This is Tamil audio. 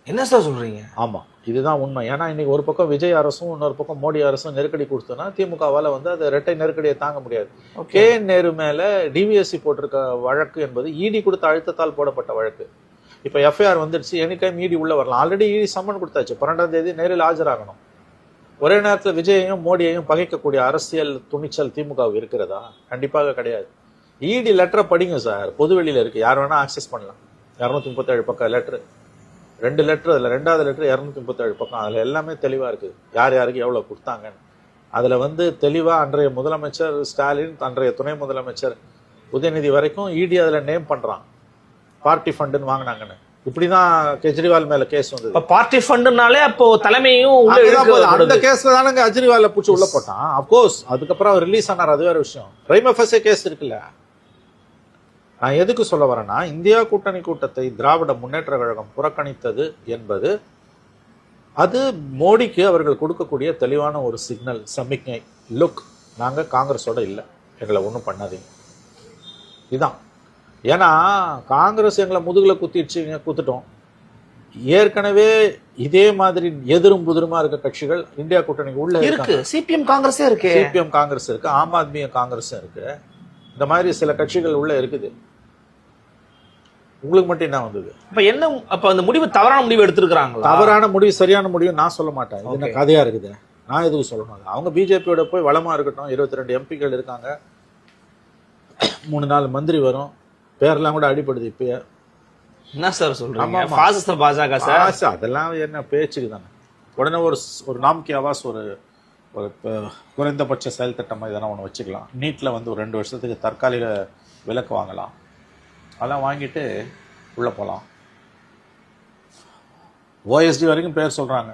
என்ன சார் சொல்றீங்க? ஆமா, இதுதான் உண்மை. ஏன்னா இன்னைக்கு ஒரு பக்கம் விஜய் அரசும் இன்னொரு பக்கம் மோடி அரசும் நெருக்கடி கொடுத்தோன்னா திமுகவால வந்து அது இரட்டை நெருக்கடியை தாங்க முடியாது. KN நேரு மேல DVSC போட்டிருக்க வழக்கு என்பது இடி கொடுத்த அழுத்தத்தால் போடப்பட்ட வழக்கு. இப்ப FIR வந்துடுச்சு, எனி டைம் இடி உள்ள வரலாம். ஆல்ரெடி இடி சம்மன் கொடுத்தாச்சு, 12ஆம் தேதி நேரில் ஆஜராகணும். ஒரே நேரத்தில் விஜயையும் மோடியையும் பகைக்கக்கூடிய அரசியல் துணிச்சல் திமுகவுக்கு இருக்கிறதா? கண்டிப்பாக கிடையாது. இடி லெட்டரை படிங்க சார், பொதுவெளியில இருக்கு, யார் வேணா ஆக்சஸ் பண்ணலாம். 237 பக்கம் லெட்டர், 2 லெட்டர், அதில் 2வது லெட்டர் 237 பக்கம். அதில் எல்லாமே தெளிவாக இருக்குது, யார் யாருக்கு எவ்வளோ கொடுத்தாங்கன்னு. அதில் வந்து தெளிவாக அன்றைய முதலமைச்சர் ஸ்டாலின், அன்றைய துணை முதலமைச்சர் உதயநிதி வரைக்கும் இடி அதில் நேம் பண்ணுறான், பார்ட்டி ஃபண்டுன்னு வாங்கினாங்கன்னு. இப்படிதான் கெஜ்ரிவால் மேல கேஸ் வந்தது. பார்ட்டி ஃபண்டுனாலே அப்போ தலைமையும் அந்த கேஸ்ல தானங்க கெஜ்ரிவால் பூச்சி உள்ள போட்டான். அப்கோர்ஸ் அதுக்கப்புறம் அவர் ரிலீஸ் ஆனார், அது வேற விஷயம். பிரைம் எஃபெக்ட்ஸ் கேஸ் இருக்குல்ல. நான் எதுக்கு சொல்ல வரேன்னா, இந்தியா கூட்டணி கூட்டத்தை திராவிட முன்னேற்ற கழகம் புறக்கணித்தது என்பது அது மோடிக்கு அவர்கள் கொடுக்கக்கூடிய தெளிவான ஒரு சிக்னல், சமிக்ஞை. லுக், நாங்க காங்கிரஸோட இல்லை, எங்களை ஒன்றும் பண்ணாதீங்க, இதுதான். ஏன்னா காங்கிரஸ் எங்களை முதுகுல குத்திட்டோம். ஏற்கனவே இதே மாதிரி எதிரும் புதிருமா இருக்க கட்சிகள் இந்தியா கூட்டணிக்கு உள்ள இருக்கு. சிபிஎம் காங்கிரஸே இருக்கு, சிபிஎம் காங்கிரஸ் இருக்கு, ஆம் ஆத்மி காங்கிரஸும் இருக்கு. இந்த மாதிரி சில கட்சிகள் உள்ள இருக்குது. உங்களுக்கு மட்டும் என்ன வந்தது? அப்ப அந்த முடிவு தவறான முடிவு எடுத்திருக்காங்களா? தவறான முடிவு சரியான முடிவு நான் சொல்ல மாட்டேன். இது என்ன கதையா இருக்குது? நான் எதுக்கு சொல்லணும்? அவங்க பிஜேபியோட போய் வளமா இருக்கட்டும். 22 எம்பிக்கள் இருக்காங்க, 3-4 மந்திரி வரும், பேரெல்லாம் கூட அடிப்படுது. இப்ப என்ன சார் சொல்றீங்க? பாஜக சார், அதெல்லாம் என்ன பேச்சுக்கு தானே. உடனே ஒரு நாம்கி ஆவாஸ், ஒரு குறைந்தபட்ச செயல் திட்டம் இதெல்லாம் ஒன்று வச்சுக்கலாம். நீட்ல வந்து ஒரு 2 வருஷத்துக்கு தற்காலிக விலக்கு வாங்கலாம். அதெல்லாம் வாங்கிட்டு உள்ள போகலாம். OSD வரைக்கும் பேர் சொல்றாங்க.